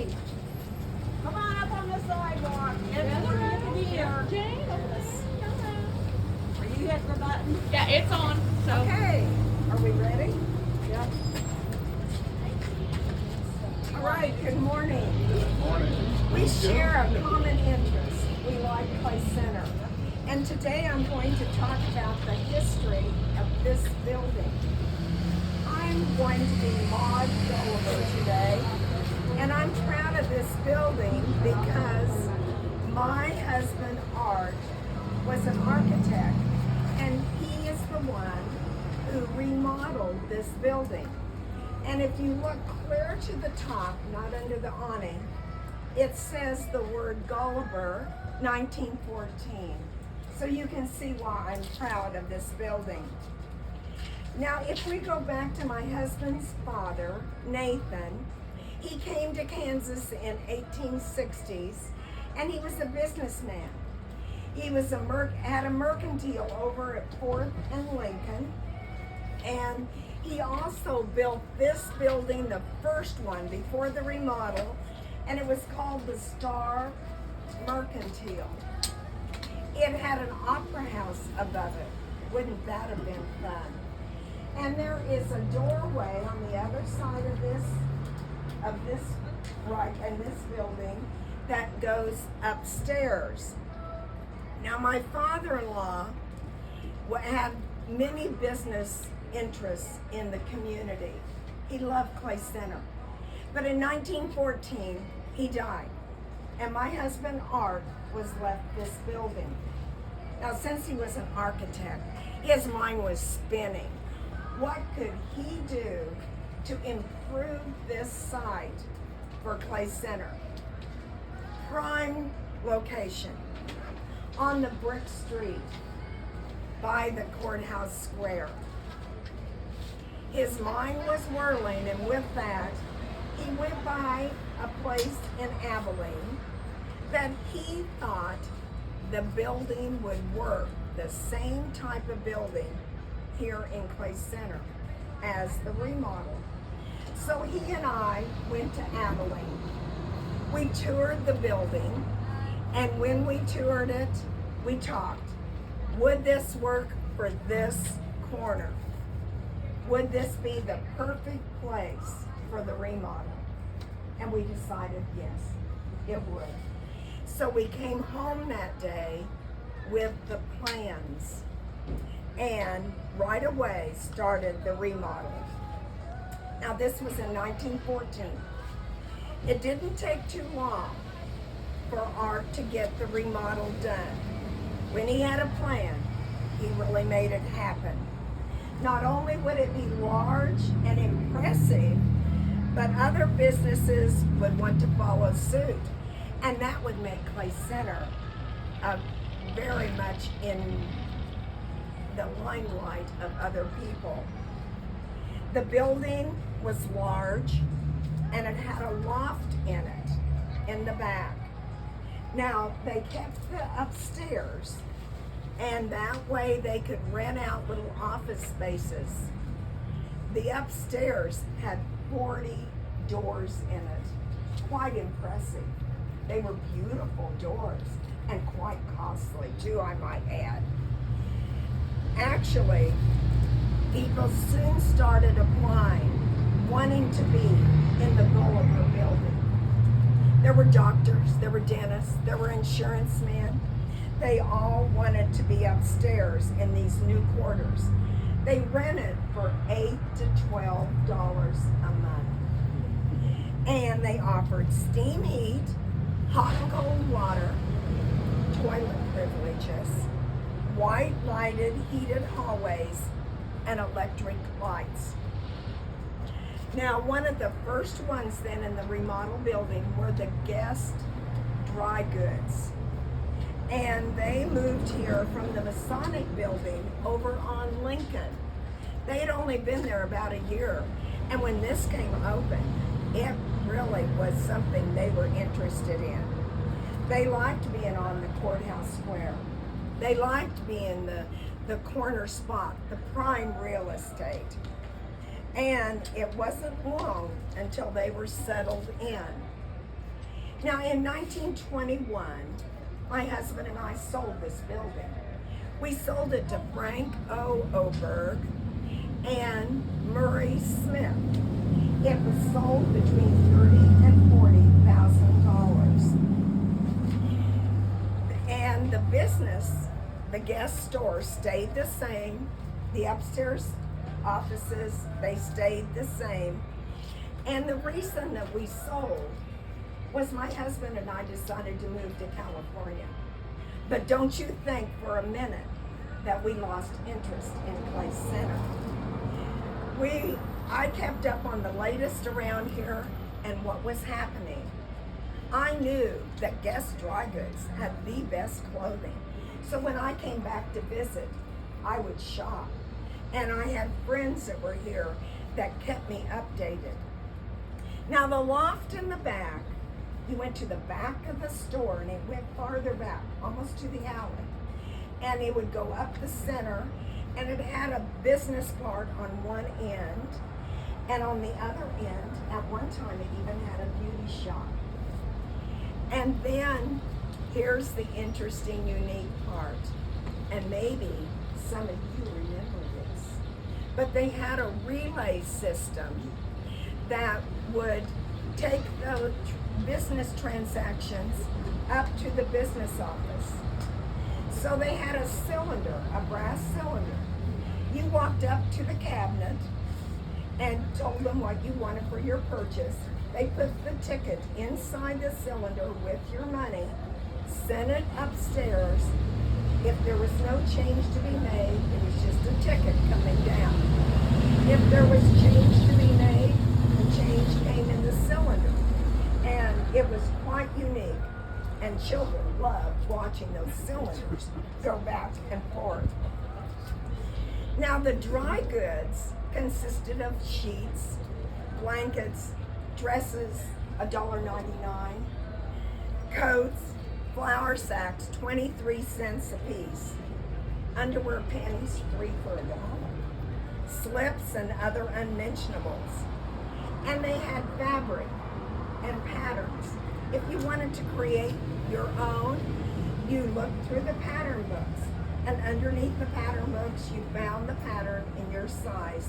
Hey, come on up on the sidewalk. Everyone here. Jane, Are you hitting the button? yeah, it's on. So. Okay. Are we ready? Yep. All right. Good morning. We share a common interest. We like Clay Center. And today I'm going to talk about the history of this building. I'm going to be Maud Gollober today, and I'm proud of this building because my husband Art was an architect, and he is the one who remodeled this building. And if you look clear to the top, not under the awning, it says the word Gollober 1914. So you can see why I'm proud of this building. Now, if we go back to my husband's father, Nathan, he came to Kansas in 1860s, and he was a businessman. He was had a mercantile over at 4th and Lincoln, and he also built this building, the first one before the remodel, and it was called the Star Mercantile. It had an opera house above it. Wouldn't that have been fun? And there is a doorway on the other side of this building that goes upstairs. Now, my father-in-law had many business interests in the community. He loved Clay Center. But in 1914, he died. And my husband, Art, was left this building. Now, since he was an architect, his mind was spinning. What could he do to improve this site for Clay Center? Prime location on the brick street by the courthouse square. His mind was whirling, and with that, he went by a place in Abilene that he thought the building would work, the same type of building here in Clay Center as the remodel. So he and I went to Abilene. We toured the building, and when we toured it, we talked. Would this work for this corner? Would this be the perfect place for the remodel? And we decided yes, it would. So we came home that day with the plans and right away started the remodel. Now, this was in 1914. It didn't take too long for Art to get the remodel done. When he had a plan, he really made it happen. Not only would it be large and impressive, but other businesses would want to follow suit. And that would make Clay Center very much in the limelight of other people. The building was large, and it had a loft in it, in the back. Now, they kept the upstairs, and that way they could rent out little office spaces. The upstairs had 40 doors in it. Quite impressive. They were beautiful doors, and quite costly too, I might add. Actually, people soon started applying, wanting to be in the Gollober Building. There were doctors, there were dentists, there were insurance men. They all wanted to be upstairs in these new quarters. They rented for $8 to $12 a month. And they offered steam heat, hot and cold water, toilet privileges, white lighted heated hallways, and electric lights. Now, one of the first ones then in the remodel building were the guest dry goods. And they moved here from the Masonic building over on Lincoln. They had only been there about a year. And when this came open, it really was something they were interested in. They liked being on the courthouse square. They liked being the corner spot, the prime real estate. And it wasn't long until they were settled in. Now in 1921, my husband and I sold this building. We sold it to Frank O. Oberg and Murray Smith. It was sold between $30,000 and $40,000. And the business, the guest store, stayed the same. The upstairs offices, they stayed the same. And the reason that we sold was my husband and I decided to move to California. But don't you think for a minute that we lost interest in Clay Center. I kept up on the latest around here and what was happening. I knew that Guess Dry Goods had the best clothing. So when I came back to visit, I would shop. And I had friends that were here that kept me updated. Now the loft in the back, you went to the back of the store and it went farther back, almost to the alley. And it would go up the center and it had a business part on one end. And on the other end, at one time, it even had a beauty shop. And then here's the interesting, unique part. And maybe some of you remember this. But they had a relay system that would take the business transactions up to the business office. So they had a cylinder, a brass cylinder. You walked up to the cabinet and told them what you wanted for your purchase. They put the ticket inside the cylinder with your money, sent it upstairs. If there was no change to be made, it was just a ticket coming down. If there was change to be made, the change came in the cylinder. And it was quite unique. And children loved watching those cylinders go back and forth. Now the dry goods consisted of sheets, blankets, dresses, $1.99, coats, flour sacks, 23 cents a piece, underwear panties, 3 for $1, slips and other unmentionables. And they had fabric and patterns. If you wanted to create your own, you looked through the pattern books. And underneath the pattern books, you found the pattern in your size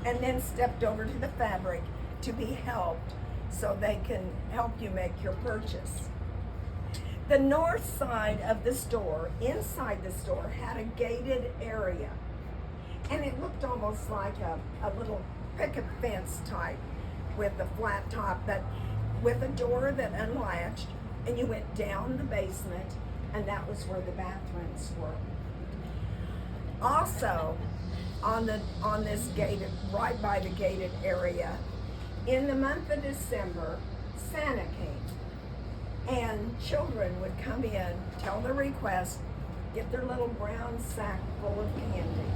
and then stepped over to the fabric to be helped so they can help you make your purchase. The north side of the store, inside the store, had a gated area. And it looked almost like a little picket fence type with a flat top, but with a door that unlatched, and you went down the basement, and that was where the bathrooms were. Also, on this gated, right by the gated area, in the month of December, Santa came, and children would come in, tell their request, get their little brown sack full of candy.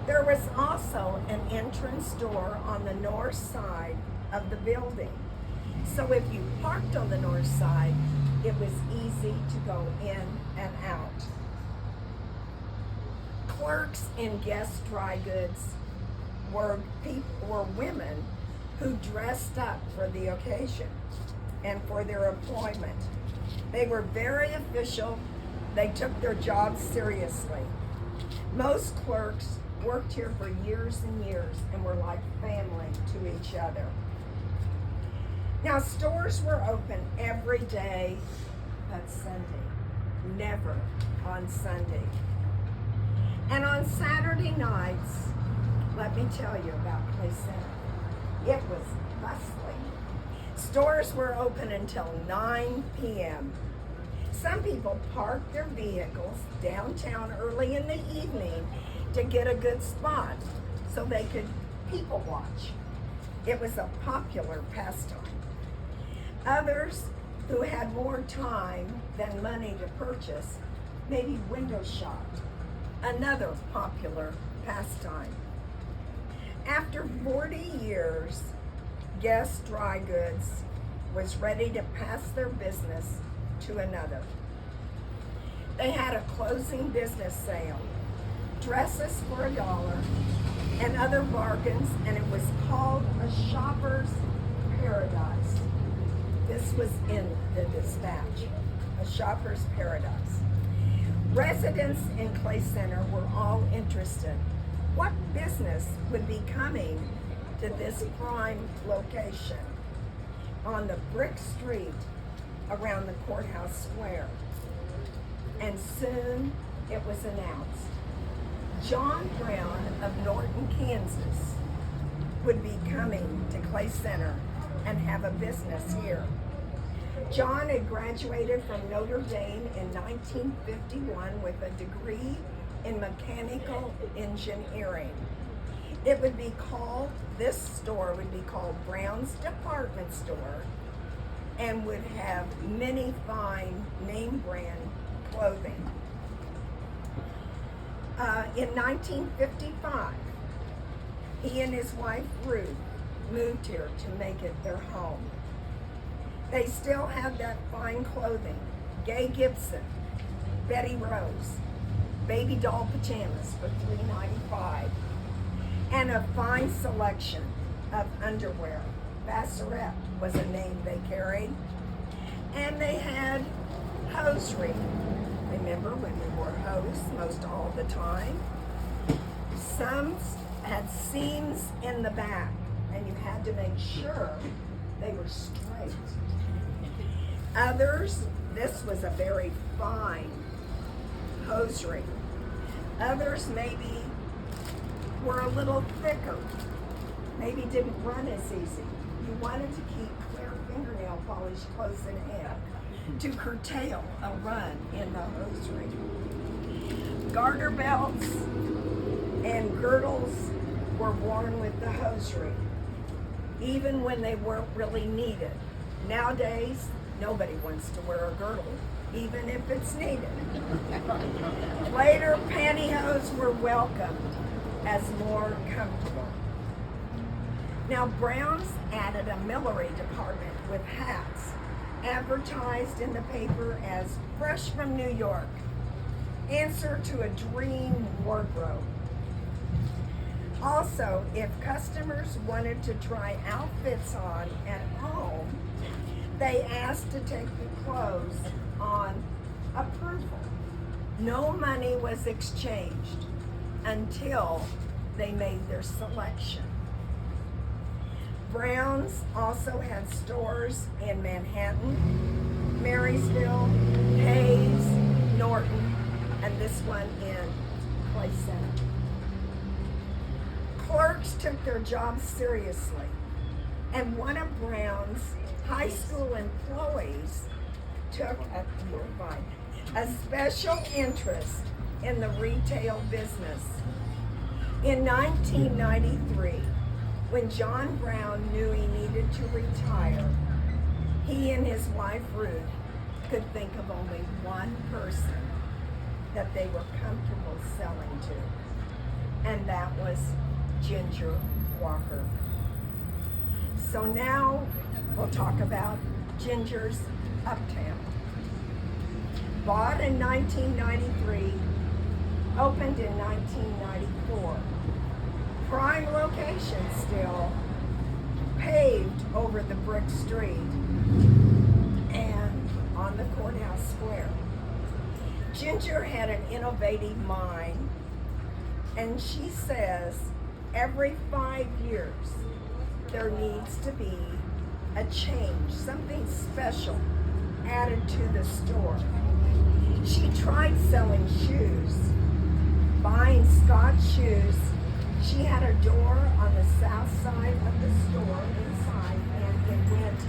There was also an entrance door on the north side of the building. So if you parked on the north side, it was easy to go in and out. Clerks in Guess Dry Goods were women who dressed up for the occasion and for their employment. They were very official. They took their jobs seriously. Most clerks worked here for years and years and were like family to each other. Now, stores were open every day but Sunday, never on Sunday. And on Saturday nights, let me tell you about Clay Center. It was bustling. Stores were open until 9 p.m. Some people parked their vehicles downtown early in the evening to get a good spot so they could people watch. It was a popular pastime. Others who had more time than money to purchase maybe window shopped, another popular pastime. After 40 years, Guess Dry Goods was ready to pass their business to another. They had a closing business sale, dresses for $1, and other bargains, and it was called a shopper's paradise. This This was in the dispatch, a shopper's paradise. Residents in Clay Center were all interested. What business would be coming to this prime location on the brick street around the courthouse square? And soon it was announced. John Brown of Norton, Kansas would be coming to Clay Center and have a business here. John had graduated from Notre Dame in 1951 with a degree in mechanical engineering. This store would be called Brown's Department Store and would have many fine name brand clothing. In 1955, he and his wife Ruth moved here to make it their home. They still have that fine clothing: Gay Gibson, Betty Rose, baby doll pajamas for $3.95, and a fine selection of underwear. Vassarette was a name they carried. And they had hosiery. Remember when we wore hose most all the time? Some had seams in the back, and you had to make sure they were straight. Others, this was a very fine hosiery. Others maybe were a little thicker, maybe didn't run as easy. You wanted to keep clear fingernail polish close in hand to curtail a run in the hosiery. Garter belts and girdles were worn with the hosiery, even when they weren't really needed. Nowadays, nobody wants to wear a girdle, even if it's needed. Later, pantyhose were welcomed as more comfortable. Now, Brown's added a millinery department with hats, advertised in the paper as fresh from New York, answer to a dream wardrobe. Also, if customers wanted to try outfits on at home, they asked to take the clothes on approval. No money was exchanged until they made their selection. Brown's also had stores in Manhattan, Marysville, Hayes, Norton, and this one in Clay Center. Clerks took their jobs seriously, and one of Brown's high school employees took a special interest in the retail business. In 1993, when John Brown knew he needed to retire, he and his wife Ruth could think of only one person that they were comfortable selling to, and that was Ginger Walker. So now we'll talk about Ginger's Uptown. Bought in 1993, opened in 1994. Prime location still, paved over the brick street and on the courthouse square. Ginger had an innovative mind, and she says every 5 years there needs to be a change, something special added to the store. She tried selling shoes, buying Scotch shoes. She had a door on the south side of the store inside, and it went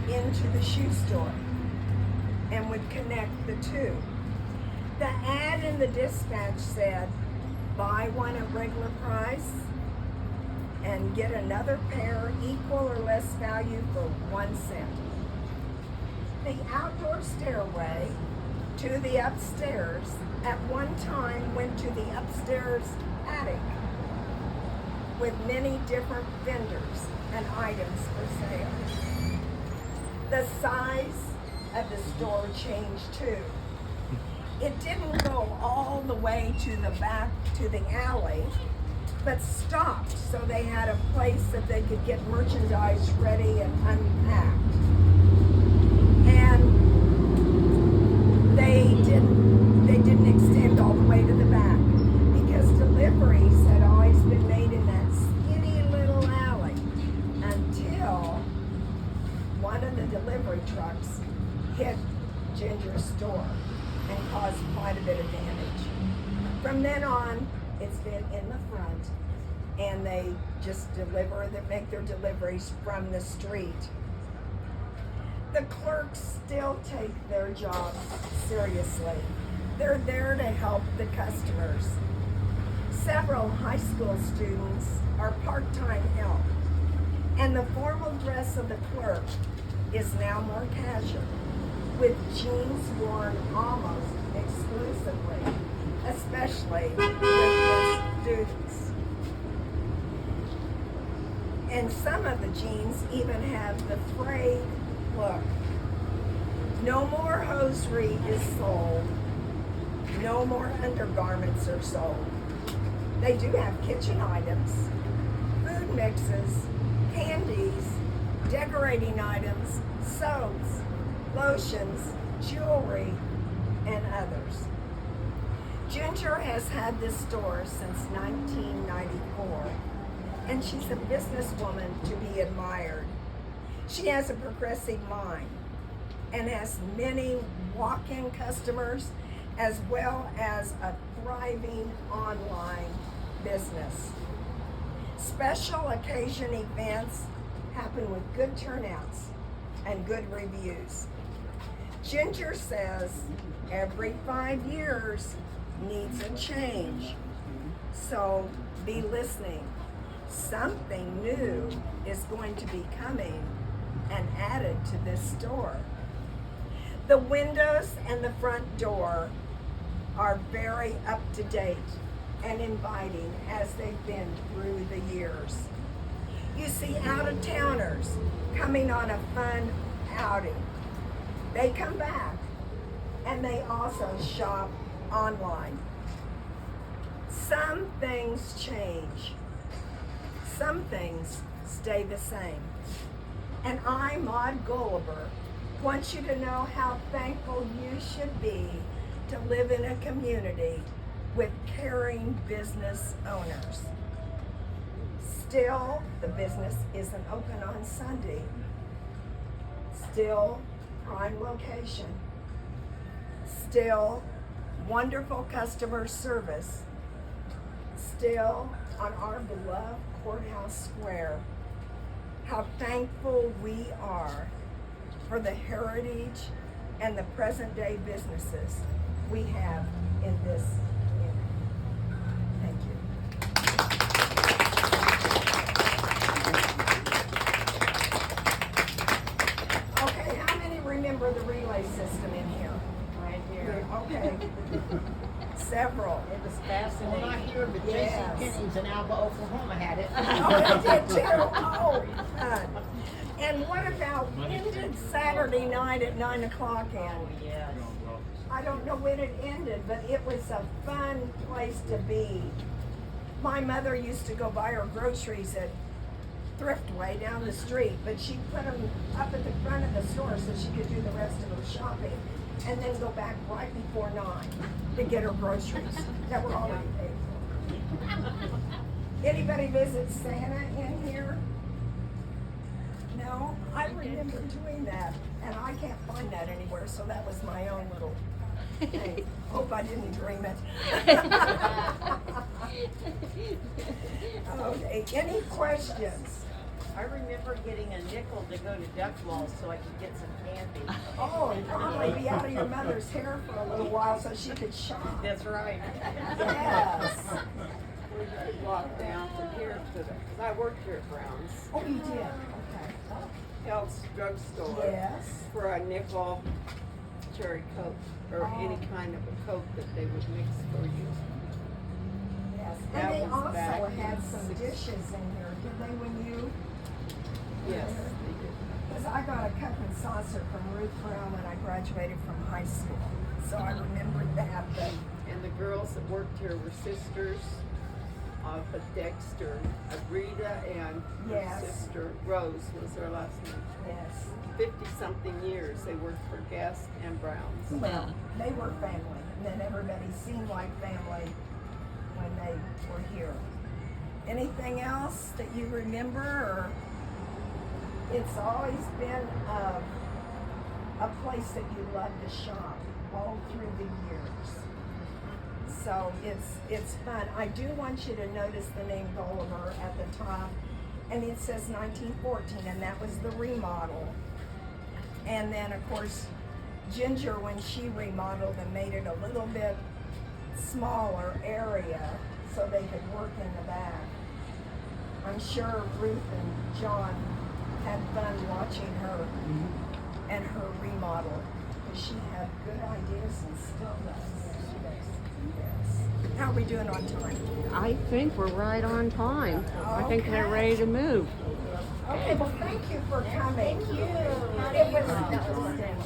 into the shoe store and would connect the two. The ad in the dispatch said, buy one at regular price and get another pair equal or less value for 1 cent. The outdoor stairway to the upstairs at one time went to the upstairs attic with many different vendors and items for sale. The size of the store changed too. It didn't go all the way to the back to the alley, but stopped so they had a place that they could get merchandise ready and unpacked. delivery trucks hit Ginger's store and caused quite a bit of damage. From then on, it's been in the front, and they just make their deliveries from the street. The clerks still take their job seriously. They're there to help the customers. Several high school students are part-time help, and the formal dress of the clerk is now more casual, with jeans worn almost exclusively, especially with the students. And some of the jeans even have the frayed look. No more hosiery is sold. No more undergarments are sold. They do have kitchen items, food mixes, candies, decorating items, soaps, lotions, jewelry, and others. Ginger has had this store since 1994, and she's a businesswoman to be admired. She has a progressive mind and has many walk-in customers as well as a thriving online business. Special occasion events happen with good turnouts and good reviews. Ginger says every 5 years needs a change. So be listening. Something new is going to be coming and added to this store. The windows and the front door are very up to date and inviting as they've been through the years. You see out-of-towners coming on a fun outing. They come back and they also shop online. Some things change. Some things stay the same. And I, Maud Gollober, want you to know how thankful you should be to live in a community with caring business owners. Still, the business isn't open on Sunday. Still, prime location. Still, wonderful customer service. Still, on our beloved Courthouse Square. How thankful we are for the heritage and the present day businesses we have in this community. Thank you. Okay, how many remember the relay system in here? Right here. Okay. Several. It was fascinating. Well, not here, but Yes. J.C. Penney's in Alba, Oklahoma had it. Oh, they did too. Oh, fun. And what about when did Saturday night at 9 o'clock end? Oh, yes. I don't know when it ended, but it was a fun place to be. My mother used to go buy her groceries at Thriftway down the street, but she put them up at the front of the store so she could do the rest of her shopping, and then go back right before 9 to get her groceries that were already paid for. Anybody visit Santa in here? No, I remember doing that, and I can't find that anywhere, so that was my own little thing. Hope I didn't dream it. Okay, any questions? I remember getting a nickel to go to Duck Wall so I could get some candy. Oh, and probably be out of your mother's hair for a little while so she could shop. That's right. Yes. We just walked down from here to the, because I worked here at Brown's, Oh, you did? Okay. Health's drugstore. Yes. For a nickel cherry Coke, or any kind of a Coke that they would mix for you. Yes. That And they was also back had in some dishes in here, did they, when you? Yes, they did. Because I got a cup and saucer from Ruth Brown when I graduated from high school. So I remembered that, but And the girls that worked here were sisters of a Dexter, Rita and her Yes. sister Rose was their last name. yes. 50-something years they worked for Guest and Brown's. Well, they were family, and then everybody seemed like family when they were here. Anything else that you remember, or it's always been a a place that you love to shop all through the years. So it's fun. I do want you to notice the name Gollober at the top, and it says 1914, and that was the remodel. And then of course, Ginger, when she remodeled and made it a little bit smaller area so they could work in the back. I'm sure Ruth and John had fun watching her and her remodel, because she had good ideas and still does. Yes. How are we doing on time? I think we're right on time. I think they're Okay. ready to move. Okay, well, thank you for coming. Thank you. It was interesting.